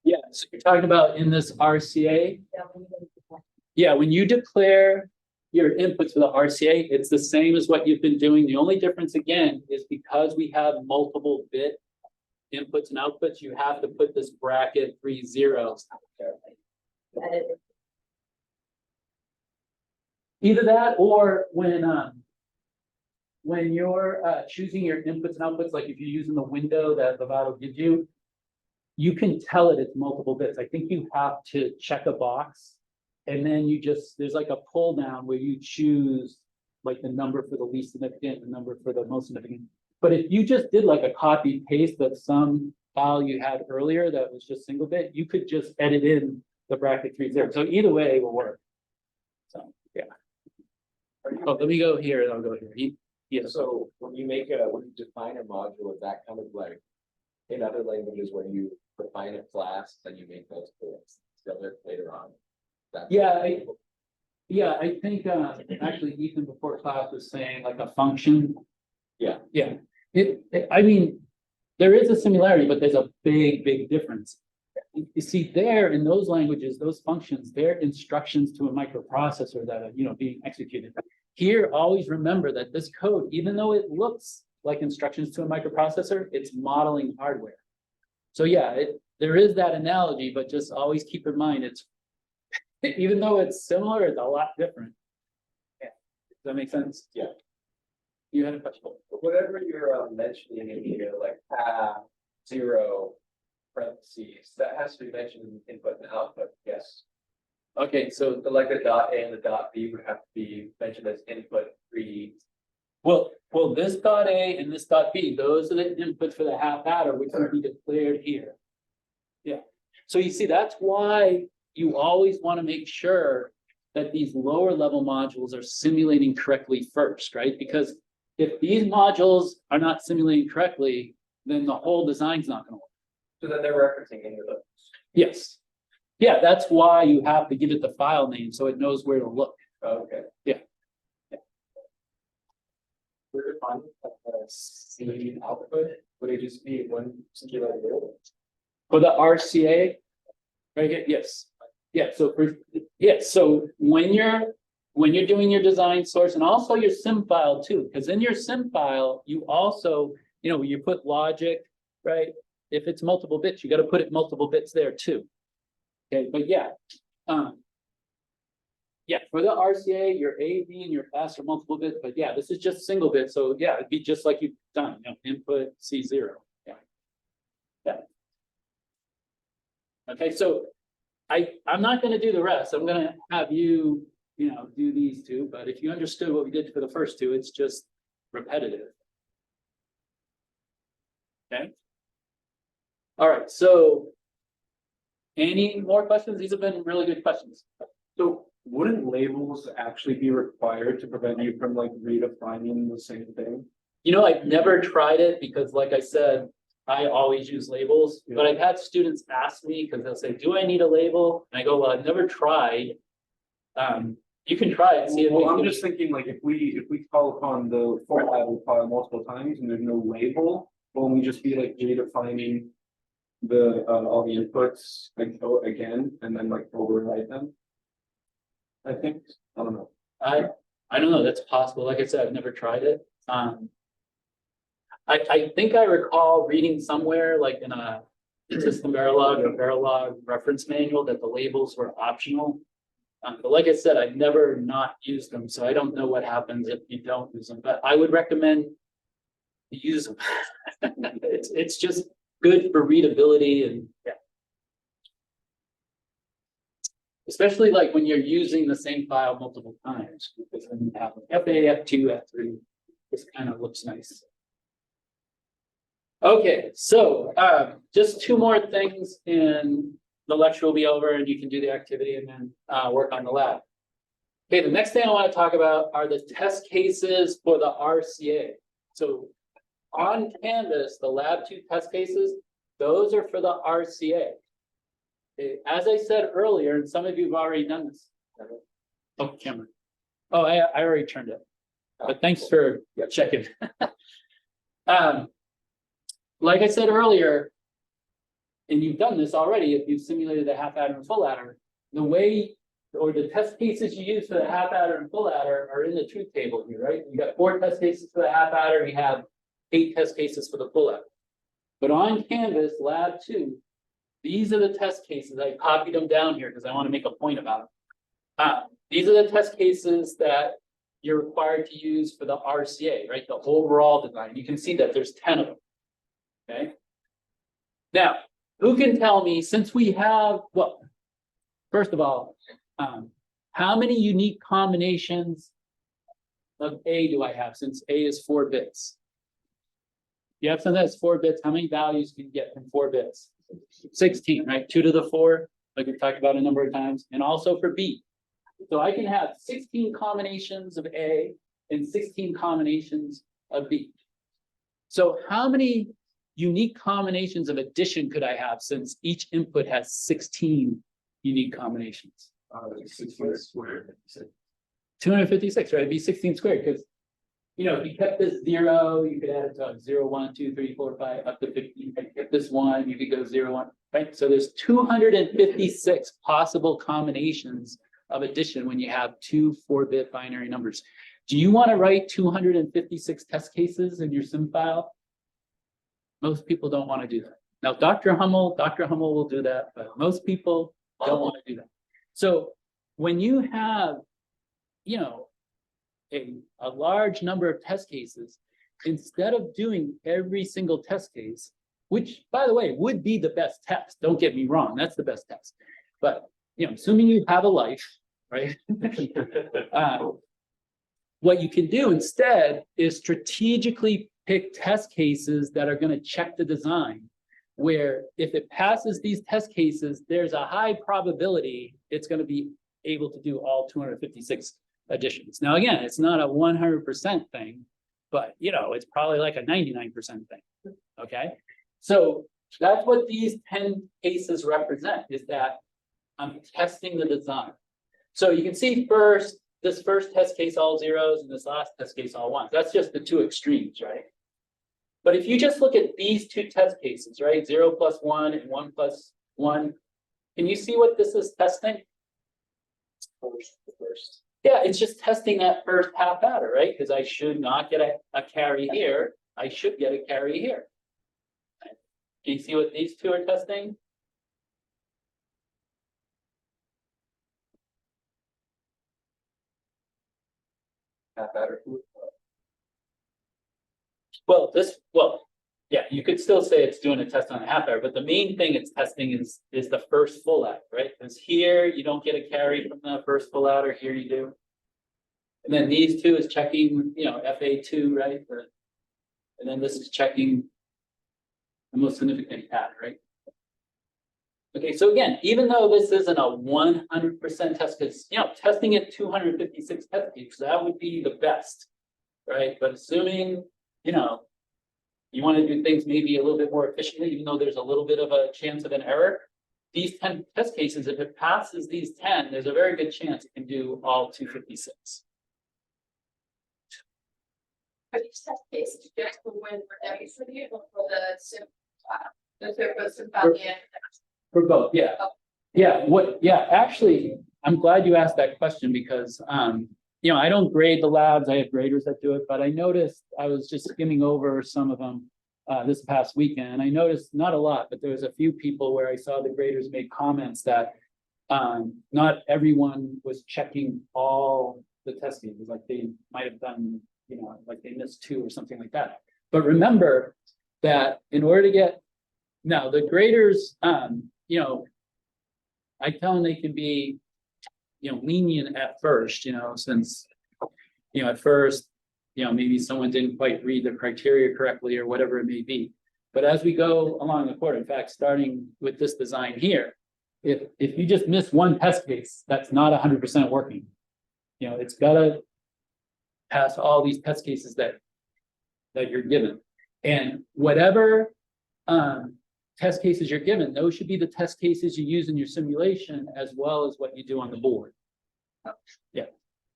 Yeah, so you're talking about in this RCA? Yeah, when you declare your inputs for the RCA, it's the same as what you've been doing. The only difference again is because we have multiple bit inputs and outputs, you have to put this bracket 3 zeros. Either that or when you're choosing your inputs and outputs, like if you're using the window that Lovato gives you, you can tell it it's multiple bits. I think you have to check a box. And then there's like a pull down where you choose like the number for the least significant, the number for the most significant. But if you just did like a copy paste of some file you had earlier that was just single bit, you could just edit in the bracket 3 0. So either way it will work. So yeah. Oh, let me go here and I'll go here. Yeah. So when you define a module, is that kind of like in other languages when you define a class, then you make those calls later on? I think actually Ethan before class was saying like a function. Yeah. I mean, there is a similarity, but there's a big difference. You see there in those languages, those functions, they're instructions to a microprocessor that are, being executed. Here, always remember that this code, even though it looks like instructions to a microprocessor, it's modeling hardware. So yeah, there is that analogy, but just always keep in mind, even though it's similar, it's a lot different. Yeah. Does that make sense? Yeah. You had a question. Whatever you're mentioning in here, like 0 parentheses, that has to be mentioned in input and output. Yes. Okay, so Like the dot A and the dot B would have to be mentioned as input 3. well, this dot A and this dot B, those are the inputs for the half adder, which will be declared here. Yeah. So you see, that's why you always want to make sure that these lower level modules are simulating correctly first, right? Because if these modules are not simulating correctly, then the whole design's not going to work. So then they're referencing any of those. Yes. Yeah, that's why you have to give it the file name so it knows where to look. Okay. Yeah. We're defining C output. Would it just be one singular variable? For the RCA, right? Yes. Yeah. So so when you're doing your design source and also your SIM file too, because in your SIM file, you also, you put logic, right? If it's multiple bits, you got to put it multiple bits there too. Okay, but yeah. For the RCA, your A, B, and your S are multiple bits, but yeah, this is just single bit. So yeah, it'd be just like you've done, input C0. Yeah. Okay, so I'm not going to do the rest. I'm going to have you, do these two, but if you understood what we did for the first two, it's just repetitive. Okay. All right, so any more questions? These have been really good questions. So wouldn't labels actually be required to prevent you from like redefining the same thing? I've never tried it because like I said, I always use labels, but I've had students ask me because they'll say, do I need a label? And I go, well, I've never tried. You can try it and see if Well, I'm just thinking like if we call upon the full adder file multiple times and there's no label, won't we just be like redefining the all the inputs like again and then like override them? I think, I don't know. I don't know, that's possible. Like I said, I've never tried it. I think I recall reading somewhere, like in a system Verilog or Verilog reference manual, that the labels were optional. But like I said, I've never not used them, so I don't know what happens if you don't use them, but I would recommend you use them. It's just good for readability and, yeah. Especially like when you're using the same file multiple times, because then you have FA, F2, F3, this kind of looks nice. Okay, so just two more things and the lecture will be over and you can do the activity and then work on the lab. Okay, the next thing I want to talk about are the test cases for the RCA. So on Canvas, the lab 2 test cases, those are for the RCA. Okay, as I said earlier, and some of you have already done this. Oh, Cameron. Oh, I already turned it. But thanks for checking. Like I said earlier, and you've done this already, if you've simulated a half adder and full adder, the way or the test cases you use for the half adder and full adder are in the truth table here, right? You got 4 test cases for the half adder, you have 8 test cases for the full adder. But on Canvas, lab 2, these are the test cases. I copied them down here because I want to make a point about them. These are the test cases that you're required to use for the RCA, right? The overall design. You can see that there's 10 of them. Okay. Now, who can tell me, since we have, well, first of all, how many unique combinations of A do I have, since A is 4 bits? You have something that's 4 bits, how many values can you get from 4 bits? 16, right? 2 to the 4, like we've talked about a number of times, and also for B. So I can have 16 combinations of A and 16 combinations of B. So how many unique combinations of addition could I have, since each input has 16 unique combinations? 16 squared. 256, right? It'd be 16 squared, because if you kept this 0, you could add it to 0, 1, 2, 3, 4, 5, up to 15. If you kept this 1, you could go 0, 1, right? So there's 256 possible combinations of addition when you have 2 4-bit binary numbers. Do you want to write 256 test cases in your sim file? Most people don't want to do that. Now, Dr. Hummel will do that, but most people don't want to do that. So when you have, a large number of test cases, instead of doing every single test case, which, by the way, would be the best test, don't get me wrong, that's the best test. But, assuming you have a life, right? What you can do instead is strategically pick test cases that are going to check the design, where if it passes these test cases, there's a high probability it's going to be able to do all 256 additions. Now, again, it's not a 100% thing, but it's probably like a 99% thing. Okay. So that's what these 10 cases represent, is that I'm testing the design. So you can see this first test case all zeros and this last test case all ones. That's just the 2 extremes, right? But if you just look at these 2 test cases, right? 0 plus 1 and 1 plus 1. Can you see what this is testing? First. Yeah, it's just testing that first half adder, right? Because I should not get a carry here. I should get a carry here. Can you see what these 2 are testing? Half adder. Yeah, you could still say it's doing a test on a half adder, but the main thing it's testing is the first full adder, right? Because here you don't get a carry from the first full adder, here you do. And then these 2 is checking, FA2, right? And then this is checking the most significant adder, right? Okay, so again, even though this isn't a 100% test, because testing at 256 test cases, that would be the best, right? But assuming you want to do things maybe a little bit more efficiently, even though there's a little bit of a chance of an error, these 10 test cases, if it passes these 10, there's a very good chance it can do all 256. Are these test cases just for when we're having for you or for the sim file? Does there go sim file? For both, yeah. Yeah, actually, I'm glad you asked that question because, you know, I don't grade the labs. I have graders that do it, but I noticed I was just skimming over some of them this past weekend. And I noticed not a lot, but there was a few people where I saw the graders make comments that not everyone was checking all the test cases, like they might have done, you know, like they missed 2 or something like that. But remember that in order to get, now the graders, you know, I tell them they can be, you know, lenient at first, you know, since, you know, at first, you know, maybe someone didn't quite read the criteria correctly or whatever it may be. But as we go along the course, in fact, starting with this design here, if you just miss one test case, that's not 100% working. You know, it's gotta pass all these test cases that you're given. And whatever test cases you're given, those should be the test cases you use in your simulation as well as what you do on the board. Yeah,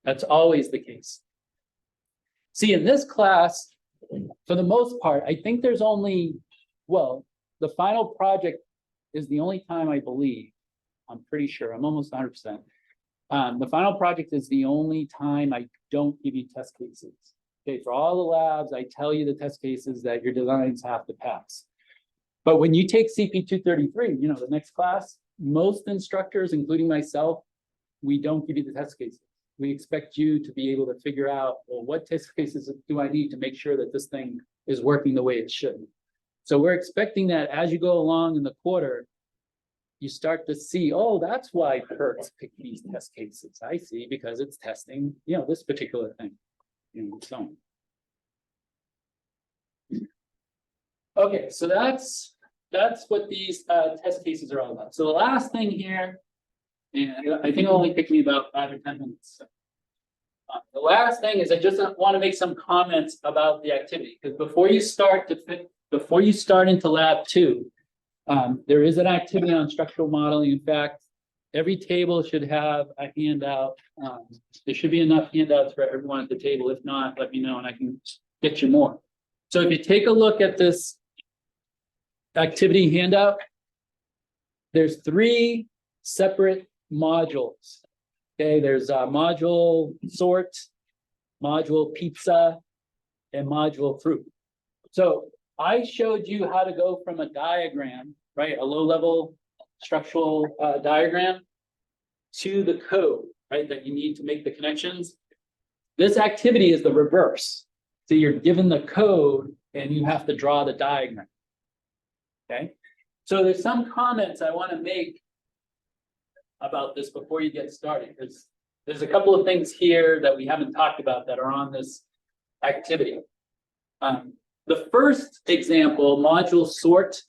that's always the case. See, in this class, for the most part, I think there's only, well, the final project is the only time I believe, I'm pretty sure, I'm almost 100%. The final project is the only time I don't give you test cases. Okay, for all the labs, I tell you the test cases that your designs have to pass. But when you take CP 233, you know, the next class, most instructors, including myself, we don't give you the test cases. We expect you to be able to figure out, well, what test cases do I need to make sure that this thing is working the way it should? So we're expecting that as you go along in the quarter, you start to see, oh, that's why Kurtz picked these test cases. I see, because it's testing, you know, this particular thing. You know, so on. Okay, so that's what these test cases are all about. So the last thing here, and I think it'll only take me about 5 or 10 minutes. The last thing is I just want to make some comments about the activity, because before you start into lab 2, there is an activity on structural modeling. In fact, every table should have a handout. There should be enough handouts for everyone at the table. If not, let me know and I can get you more. So if you take a look at this activity handout, there's 3 separate modules. Okay, there's module sort, module pizza, and module fruit. So I showed you how to go from a diagram, right, a low-level structural diagram, to the code, right, that you need to make the connections. This activity is the reverse. So you're given the code and you have to draw the diagram. Okay, so there's some comments I want to make about this before you get started, because there's a couple of things here that we haven't talked about that are on this activity. The first example, module sort,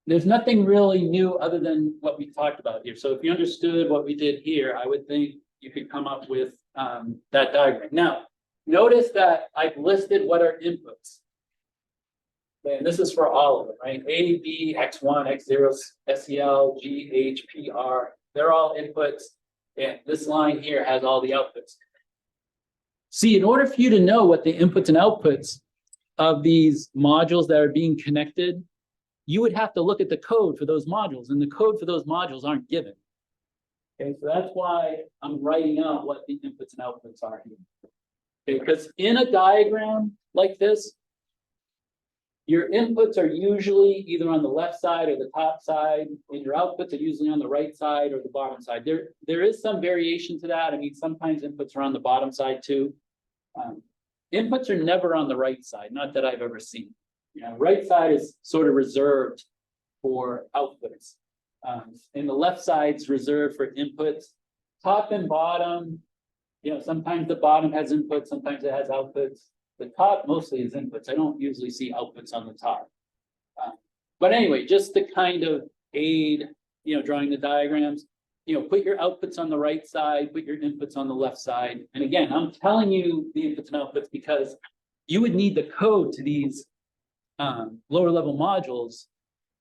there's nothing really new other than what we talked about here. So if you understood what we did here, I would think you could come up with that diagram. Now, notice that I've listed what are inputs. Okay, and this is for all of them, right? A, B, X1, X0, SEL, G, H, P, R. They're all inputs. And this line here has all the outputs. See, in order for you to know what the inputs and outputs of these modules that are being connected, you would have to look at the code for those modules, and the code for those modules aren't given. Okay, so that's why I'm writing out what the inputs and outputs are here. Okay, because in a diagram like this, your inputs are usually either on the left side or the top side, and your outputs are usually on the right side or the bottom side. There is some variation to that. I mean, sometimes inputs are on the bottom side too. Inputs are never on the right side, not that I've ever seen. You know, right side is sort of reserved for outputs. And the left side's reserved for inputs. Top and bottom, you know, sometimes the bottom has inputs, sometimes it has outputs. The top mostly is inputs. I don't usually see outputs on the top. But anyway, just to kind of aid, you know, drawing the diagrams, you know, put your outputs on the right side, put your inputs on the left side. And again, I'm telling you the inputs and outputs because you would need the code to these lower level modules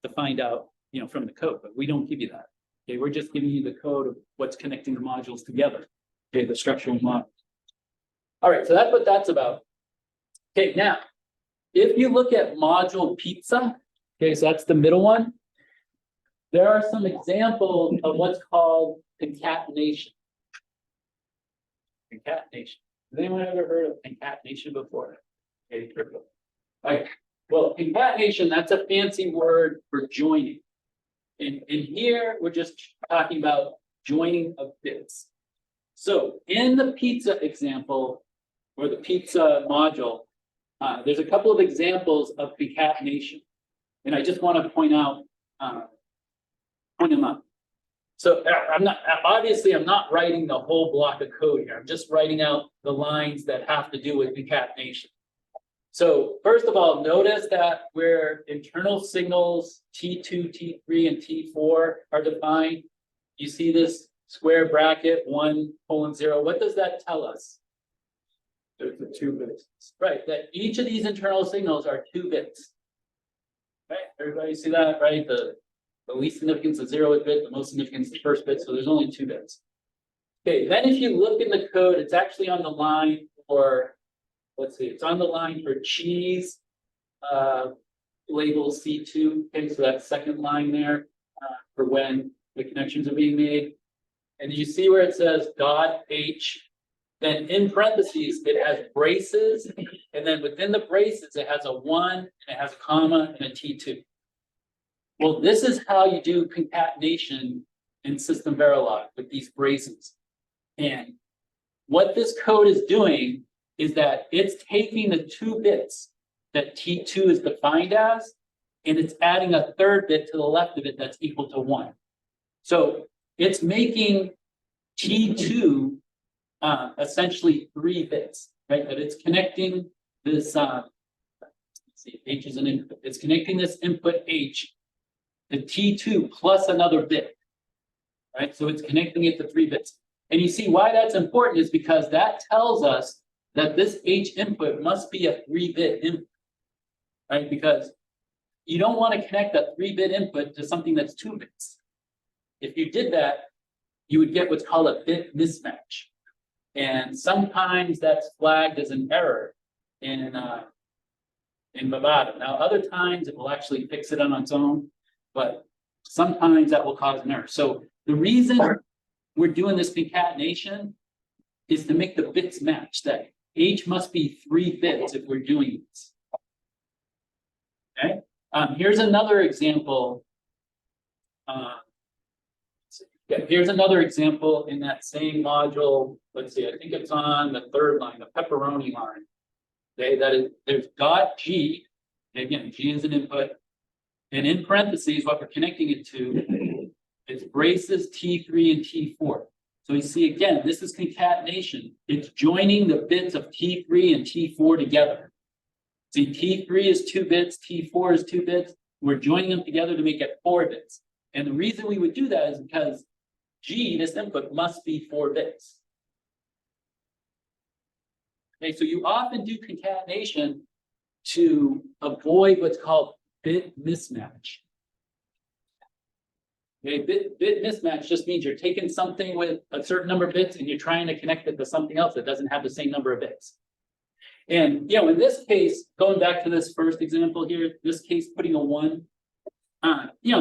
to find out, you know, from the code, but we don't give you that. Okay, we're just giving you the code of what's connecting the modules together. Okay, the structural model. All right, so that's what that's about. Okay, now, if you look at module pizza, okay, so that's the middle one. There are some examples of what's called concatenation. Concatenation. Has anyone ever heard of concatenation before? Okay, perfect. Like, well, concatenation, that's a fancy word for joining. And here, we're just talking about joining of bits. So in the pizza example, or the pizza module, there's a couple of examples of concatenation. And I just want to point them up. So I'm not writing the whole block of code here. I'm just writing out the lines that have to do with concatenation. So first of all, notice that where internal signals T2, T3, and T4 are defined, you see this square bracket 1:0. What does that tell us? There's the 2 bits. Right, that each of these internal signals are 2 bits. Right, everybody see that, right? The least significance of 0th bit, the most significance of the first bit, so there's only 2 bits. Okay, then if you look in the code, it's actually on the line for, let's see, it's on the line for cheese, label C2, okay, so that second line there, for when the connections are being made. And you see where it says .h, then in parentheses, it has braces, and then within the braces, it has a 1, and it has a comma, and a T2. Well, this is how you do concatenation in System Verilog with these braces. And what this code is doing is that it's taking the 2 bits that T2 is defined as, and it's adding a 3rd bit to the left of it that's equal to 1. So it's making T2 essentially 3 bits, right? But it's connecting this, let's see, H is an input. It's connecting this input H to T2 plus another bit, right? So it's connecting it to 3 bits. And you see why that's important is because that tells us that this H input must be a 3-bit input, right? Because you don't want to connect a 3-bit input to something that's 2 bits. If you did that, you would get what's called a bit mismatch. And sometimes that's flagged as an error in Vivado. Now, other times it will actually fix it on its own, but sometimes that will cause an error. So the reason we're doing this concatenation is to make the bits match. That H must be 3 bits if we're doing this. Okay. Here's another example. Here's another example in that same module. Let's see, I think it's on the 3rd line, the pepperoni line. Okay, that is, there's .g, and again, G is an input, and in parentheses, what we're connecting it to is braces T3 and T4. So you see, again, this is concatenation. It's joining the bits of T3 and T4 together. See, T3 is 2 bits, T4 is 2 bits. We're joining them together to make it 4 bits. And the reason we would do that is because G, this input, must be 4 bits. Okay, so you often do concatenation to avoid what's called bit mismatch. Okay, bit mismatch just means you're taking something with a certain number of bits and you're trying to connect it to something else that doesn't have the same number of bits. And in this case, going back to this first example here, this case putting a 1,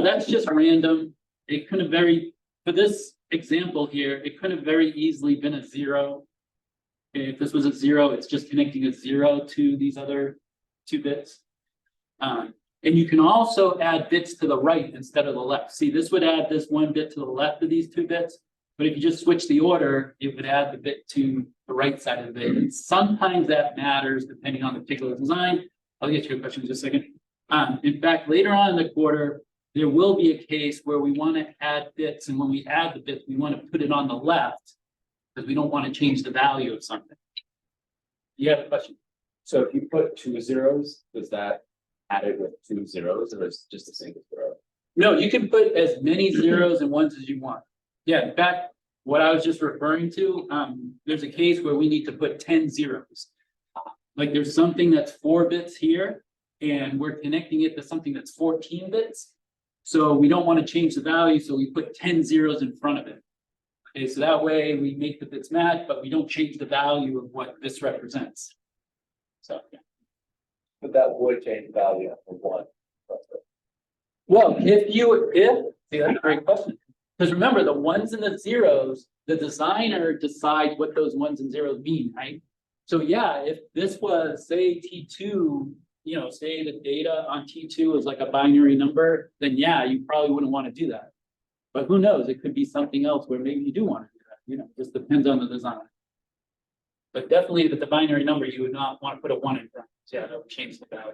that's just random. It could have for this example here, it could have very easily been a 0. Okay, if this was a 0, it's just connecting a 0 to these other 2 bits. And you can also add bits to the right instead of the left. See, this would add this 1 bit to the left of these 2 bits, but if you just switch the order, it would add the bit to the right side of the bit. And sometimes that matters depending on the particular design. I'll get to your question in just a second. In fact, later on in the quarter, there will be a case where we want to add bits, and when we add the bits, we want to put it on the left because we don't want to change the value of something. You have a question? So if you put 2 zeros, does that add it with 2 zeros, or is it just a single 0? No, you can put as many 0s and 1s as you want. Yeah, in fact, what I was just referring to, there's a case where we need to put 10 zeros. Like there's something that's 4 bits here, and we're connecting it to something that's 14 bits. So we don't want to change the value, so we put 10 zeros in front of it. Okay, so that way we make the bits match, but we don't change the value of what this represents. So, yeah. But that would change the value of 1. Well, see, that's a great question. Because remember, the ones and the zeros, the designer decides what those ones and zeros mean, right? So yeah, if this was, say, T2, you know, say the data on T2 is like a binary number, then yeah, you probably wouldn't want to do that. But who knows, it could be something else where maybe you do want to do that, you know, just depends on the design. But definitely with the binary number, you would not want to put a 1 in front, yeah, that would change the value.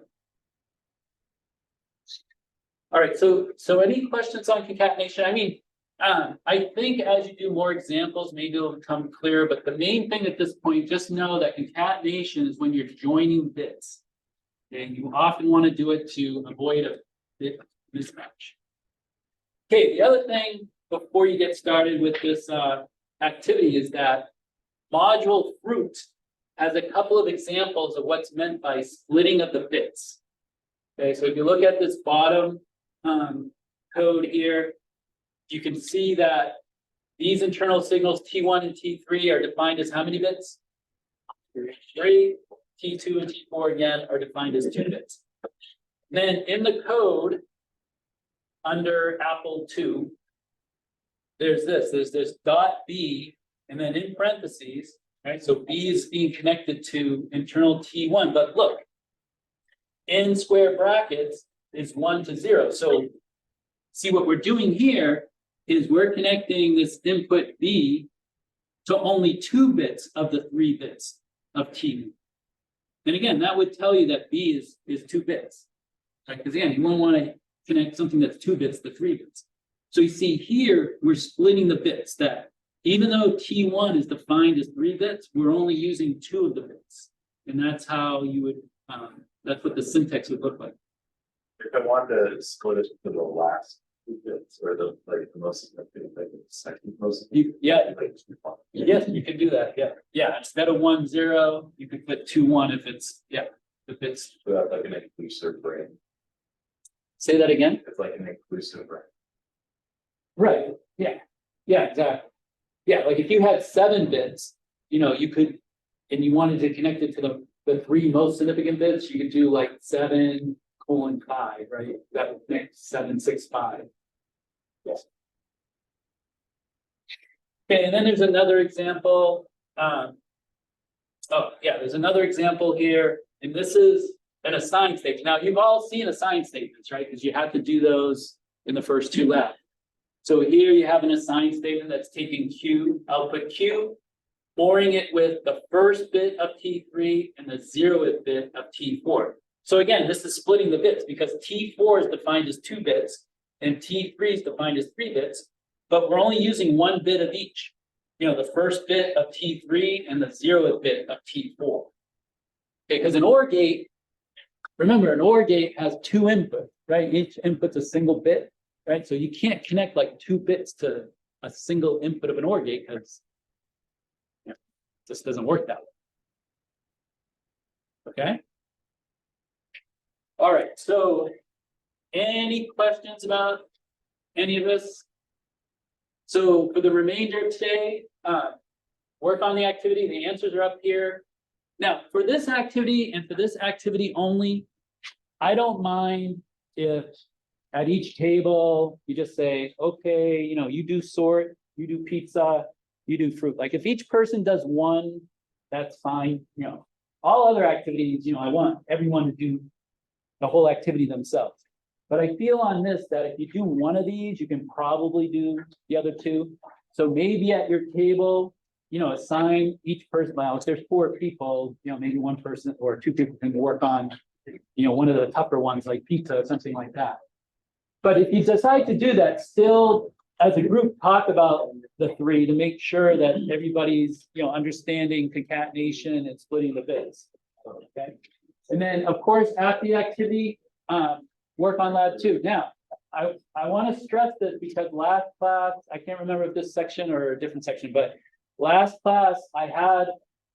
All right, so any questions on concatenation? I mean, I think as you do more examples, maybe it'll become clearer, but the main thing at this point, just know that concatenation is when you're joining bits. And you often want to do it to avoid a bit mismatch. Okay, the other thing before you get started with this activity is that module fruit has a couple of examples of what's meant by splitting of the bits. Okay, so if you look at this bottom code here, you can see that these internal signals T1 and T3 are defined as how many bits? 3. T2 and T4 again are defined as 2 bits. Then in the code under Apple II, there's this dot B, and then in parentheses, right? So B is being connected to internal T1, but look, in square brackets is 1 to 0. So see what we're doing here is we're connecting this input B to only 2 bits of the 3 bits of T. And again, that would tell you that B is 2 bits, right? Because again, you won't want to connect something that's 2 bits to 3 bits. So you see here, we're splitting the bits that even though T1 is defined as 3 bits, we're only using 2 of the bits. And that's how you would, that's what the syntax would look like. If I wanted to split it to the last 2 bits or the most significant, like the second most. Yeah, yes, you can do that, yeah. Yeah, instead of 1, 0, you could put 2, 1 if it's, yeah, if it's. So that's like an inclusive brain. Say that again? It's like an inclusive brain. Right, yeah, yeah, exactly. Yeah, like if you had 7 bits, you know, you could, and you wanted to connect it to the 3 most significant bits, you could do like 7:5, right? That would make 7, 6, 5. Yes. Okay, and then there's another example. Oh, yeah, there's another example here, and this is an assign statement. Now, you've all seen assign statements, right? Because you have to do those in the first 2 labs. So here you have an assign statement that's taking Q, output Q, ORing it with the first bit of T3 and the 0th bit of T4. So again, this is splitting the bits because T4 is defined as 2 bits and T3 is defined as 3 bits, but we're only using 1 bit of each. You know, the first bit of T3 and the 0th bit of T4. Okay, because an OR gate, remember, an OR gate has 2 inputs, right? Each input's a single bit, right? So you can't connect like 2 bits to a single input of an OR gate because it just doesn't work that way. Okay. All right, so any questions about any of this? So for the remainder of today, work on the activity. The answers are up here. Now, for this activity and for this activity only, I don't mind if at each table you just say, okay, you know, you do sort, you do pizza, you do fruit. Like if each person does 1, that's fine. You know, all other activities, you know, I want everyone to do the whole activity themselves. But I feel on this that if you do 1 of these, you can probably do the other 2. So maybe at your table, you know, assign each person. Well, if there's 4 people, you know, maybe 1 person or 2 people can work on, you know, one of the tougher ones like pizza or something like that. But if you decide to do that, still as a group talk about the 3 to make sure that everybody's, you know, understanding concatenation and splitting the bits. Okay. And then of course, after the activity, work on lab 2. Now, I want to stress this because last class, I can't remember if this section or a different section, but last class I had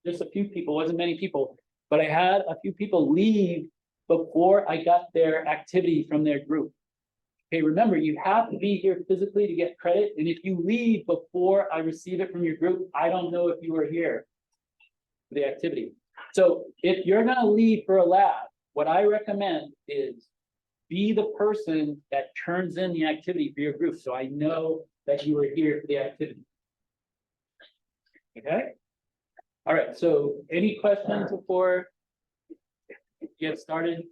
just a few people, wasn't many people, but I had a few people leave before I got their activity from their group. Okay, remember, you have to be here physically to get credit. And if you leave before I receive it from your group, I don't know if you were here for the activity. So if you're going to leave for a lab, what I recommend is be the person that turns in the activity for your group. So I know that you were here for the activity. Okay? All right, so any questions before you get started?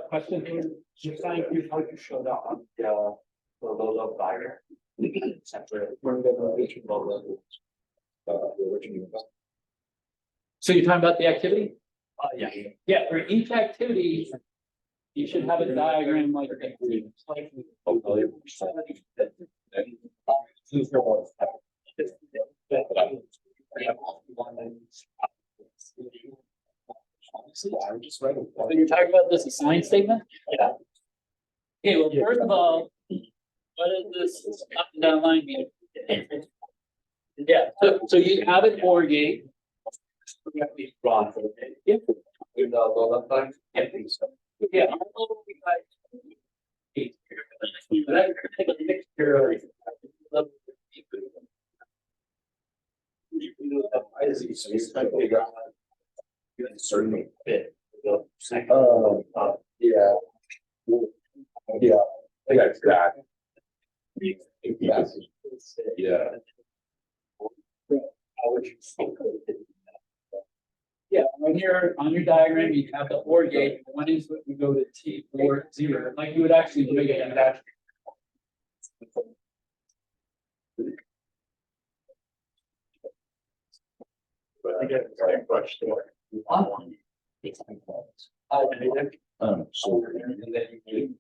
Question? Just trying to how you showed up on the logo fire. Separate. We're gonna go to the original. So you're talking about the activity? Yeah. Yeah, for each activity, you should have a diagram like that. I'm just writing. So you're talking about this assigned statement? Yeah. Okay, well, first of all, what is this up and down line mean? Yeah, so you have an OR gate. Ron. Yep. You know, well, I'm fine. Yeah. But that's kind of a mixture of. Certainly. Bit. Yeah. Yeah. I got that. Yeah. Yeah, right here on your diagram, you have the OR gate, one is what you go to T or 0, like you would actually make it in that. I get it, right, brush door. So, and then you